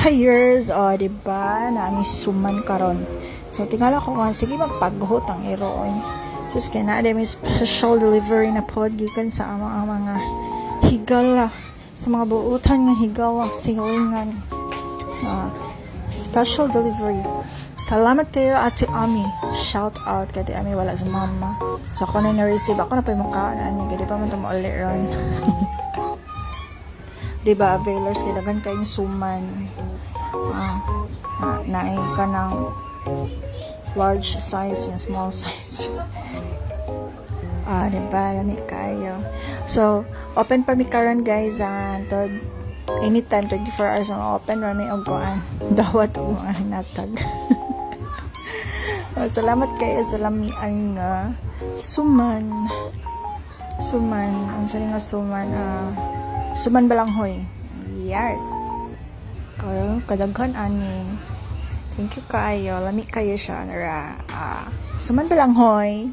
hires, o, diba? Naami suman karon. So, tingala ko nga, sige magpaghot ang iroon. Sus, kaya na, may special delivery na pod, gikan sa mga higala, sa mga buutan nga higala, silingan. Special delivery. Salamat kayo, Ate Ami. Shout out kay Ate Ami, wala sa mama. So, ako na na-receive. Ako na pa yung mukhaan. Di pa man ito mauli ron. Diba, availers, kailangan kayong suman. Naay ka ng large size and small size. Diba, lamig kayo. So, open pa mi karon guys. Anytime, 24 hours ang open. Rami og kuan. Dawat og mga hinatag. Salamat kayo sa lamian nga suman. Ang sari nga suman. Suman balanghoy. Yes. Kadaghan ani. Thank you kayo. Lami kayo siya. Suman balanghoy.